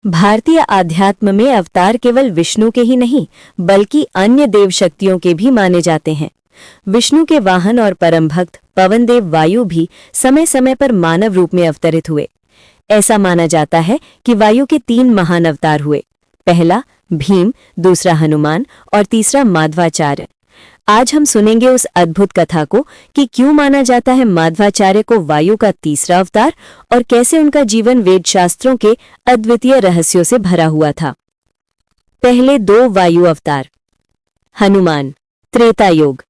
भारतीय आध्यात्म में अवतार केवल विष्णु के ही नहीं बल्कि अन्य देव शक्तियों के भी माने जाते हैं। विष्णु के वाहन और परम भक्त पवन देव वायु भी समय समय पर मानव रूप में अवतरित हुए। ऐसा माना जाता है कि वायु के 3 महान अवतार हुए, पहला भीम, दूसरा हनुमान और तीसरा माध्वाचार्य। आज हम सुनेंगे उस अद्भुत कथा को कि क्यों माना जाता है माध्वाचार्य को वायु का तीसरा अवतार और कैसे उनका जीवन वेद शास्त्रों के अद्वितीय रहस्यों से भरा हुआ था। पहले 2 वायु अवतार। हनुमान। त्रेता युग।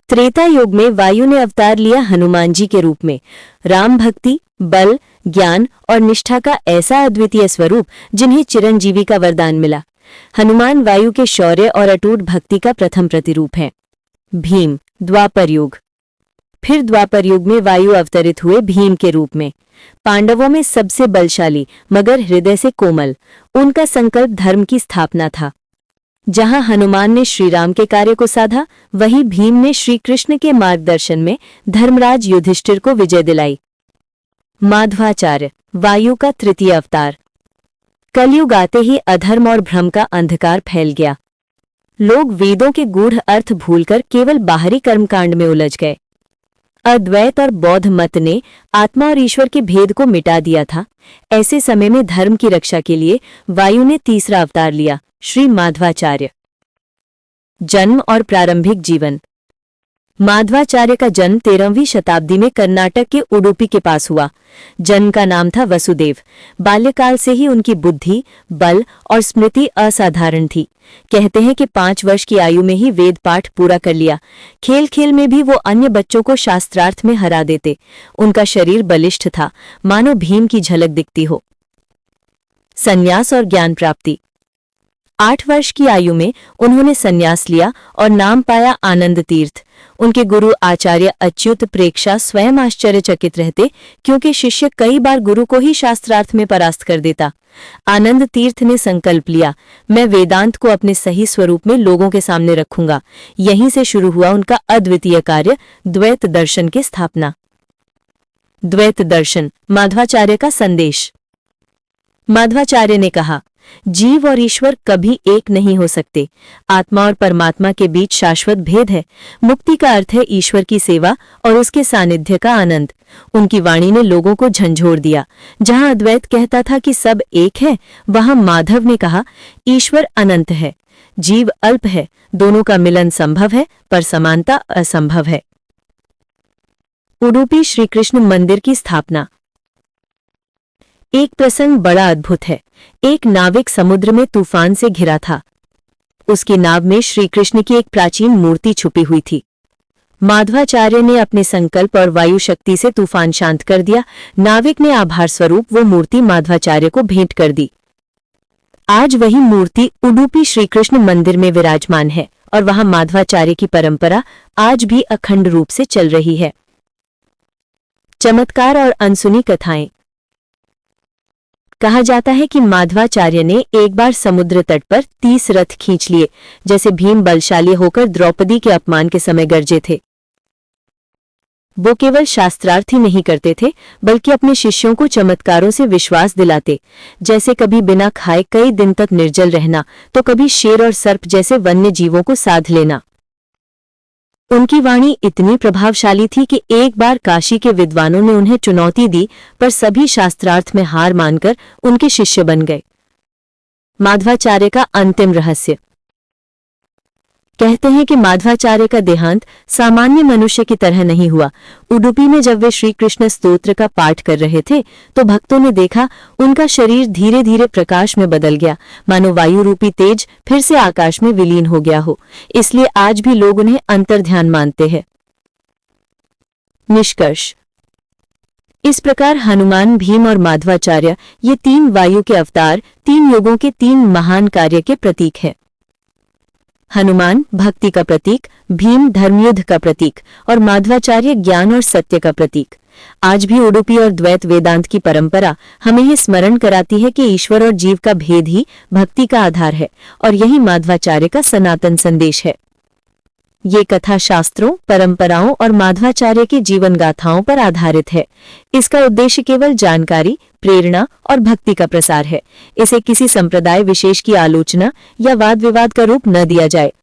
त्रेता युग में वायु ने अवतार लिया हनुमान जी के रूप में। राम भक्ति, बल, ज्ञान और निष्ठा का ऐसा अद्वितीय स्वरूप जिन्हें चिरंजीवी का वरदान मिला। हनुमान वायु के शौर्य और अटूट भक्ति का प्रथम प्रतिरूप है। भीम। द्वापर युग। फिर द्वापर युग में वायु अवतरित हुए भीम के रूप में। पांडवों में सबसे बलशाली मगर हृदय से कोमल। उनका संकल्प धर्म की स्थापना था। जहां हनुमान ने श्री राम के कार्य को साधा, वहीं भीम ने श्री कृष्ण के मार्गदर्शन में धर्मराज युधिष्ठिर को विजय दिलाई। माध्वाचार्य। वायु का तृतीय अवतार। कलयुग आते ही अधर्म और भ्रम का अंधकार फैल गया। लोग वेदों के गूढ़ अर्थ भूलकर केवल बाहरी कर्मकांड में उलझ गए। अद्वैत और बौद्ध मत ने आत्मा और ईश्वर के भेद को मिटा दिया था। ऐसे समय में धर्म की रक्षा के लिए वायु ने तीसरा अवतार लिया, श्री माध्वाचार्य। जन्म और प्रारंभिक जीवन। माध्वाचार्य का जन्म 13वीं शताब्दी में कर्नाटक के उडुपी के पास हुआ। जन्म का नाम था वसुदेव। बाल्यकाल से ही उनकी बुद्धि, बल और स्मृति असाधारण थी। कहते हैं कि 5 वर्ष की आयु में ही वेद पाठ पूरा कर लिया। खेल खेल में भी वो अन्य बच्चों को शास्त्रार्थ में हरा देते। उनका शरीर बलिष्ठ था, मानो भीम की झलक दिखती हो। संन्यास और ज्ञान प्राप्ति। 8 वर्ष की आयु में उन्होंने संन्यास लिया और नाम पाया आनंद तीर्थ। उनके गुरु आचार्य अच्युत प्रेक्षा स्वयं आश्चर्यचकित रहते, क्योंकि शिष्य कई बार गुरु को ही शास्त्रार्थ में परास्त कर देता। आनंद तीर्थ ने संकल्प लिया, मैं वेदांत को अपने सही स्वरूप में लोगों के सामने रखूंगा। यहीं से शुरू हुआ उनका अद्वितीय कार्य, द्वैत दर्शन की स्थापना। द्वैत दर्शन। माध्वाचार्य का संदेश। माध्वाचार्य ने कहा, जीव और ईश्वर कभी एक नहीं हो सकते। आत्मा और परमात्मा के बीच शाश्वत भेद है। मुक्ति का अर्थ है ईश्वर की सेवा और उसके सानिध्य का आनंद। उनकी वाणी ने लोगों को झंझोर दिया। जहां अद्वैत कहता था कि सब एक है, वहां माधव ने कहा, ईश्वर अनंत है, जीव अल्प है, दोनों का मिलन संभव है पर समानता असंभव है। उडुपी श्री कृष्ण मंदिर की स्थापना। एक प्रसंग बड़ा अद्भुत है। एक नाविक समुद्र में तूफान से घिरा था। उसकी नाव में श्री कृष्ण की एक प्राचीन मूर्ति छुपी हुई थी। माध्वाचार्य ने अपने संकल्प और वायु शक्ति से तूफान शांत कर दिया। नाविक ने आभार स्वरूप वो मूर्ति माध्वाचार्य को भेंट कर दी। आज वही मूर्ति उडुपी श्री कृष्ण मंदिर में विराजमान है और वहां माध्वाचार्य की परंपरा आज भी अखंड रूप से चल रही है। चमत्कार और अनसुनी कथाएं। कहा जाता है कि माध्वाचार्य ने एक बार समुद्र तट पर 30 रथ खींच लिए। जैसे भीम बलशाली होकर द्रौपदी के अपमान के समय गरजे थे, वो केवल शास्त्रार्थ ही नहीं करते थे बल्कि अपने शिष्यों को चमत्कारों से विश्वास दिलाते। जैसे कभी बिना खाए कई दिन तक निर्जल रहना, तो कभी शेर और सर्प जैसे वन्य जीवों को साध लेना। उनकी वाणी इतनी प्रभावशाली थी कि एक बार काशी के विद्वानों ने उन्हें चुनौती दी, पर सभी शास्त्रार्थ में हार मानकर उनके शिष्य बन गए। माध्वाचार्य का अंतिम रहस्य। कहते हैं कि माध्वाचार्य का देहांत सामान्य मनुष्य की तरह नहीं हुआ। उडुपी में जब वे श्री कृष्ण स्तोत्र का पाठ कर रहे थे तो भक्तों ने देखा उनका शरीर धीरे धीरे प्रकाश में बदल गया, मानो वायु रूपी तेज फिर से आकाश में विलीन हो गया हो। इसलिए आज भी लोग उन्हें अंतर्ध्यान मानते हैं। निष्कर्ष। इस प्रकार हनुमान, भीम और माध्वाचार्य ये 3 वायु के अवतार 3 युगों के 3 महान कार्य के प्रतीक हैं। हनुमान भक्ति का प्रतीक, भीम धर्मयुद्ध का प्रतीक और माध्वाचार्य ज्ञान और सत्य का प्रतीक। आज भी उडुपी और द्वैत वेदांत की परंपरा हमें यह स्मरण कराती है कि ईश्वर और जीव का भेद ही भक्ति का आधार है और यही माध्वाचार्य का सनातन संदेश है। ये कथा शास्त्रों, परंपराओं और माध्वाचार्य की जीवन गाथाओं पर आधारित है। इसका उद्देश्य केवल जानकारी, प्रेरणा और भक्ति का प्रसार है। इसे किसी संप्रदाय विशेष की आलोचना या वाद विवाद का रूप न दिया जाए।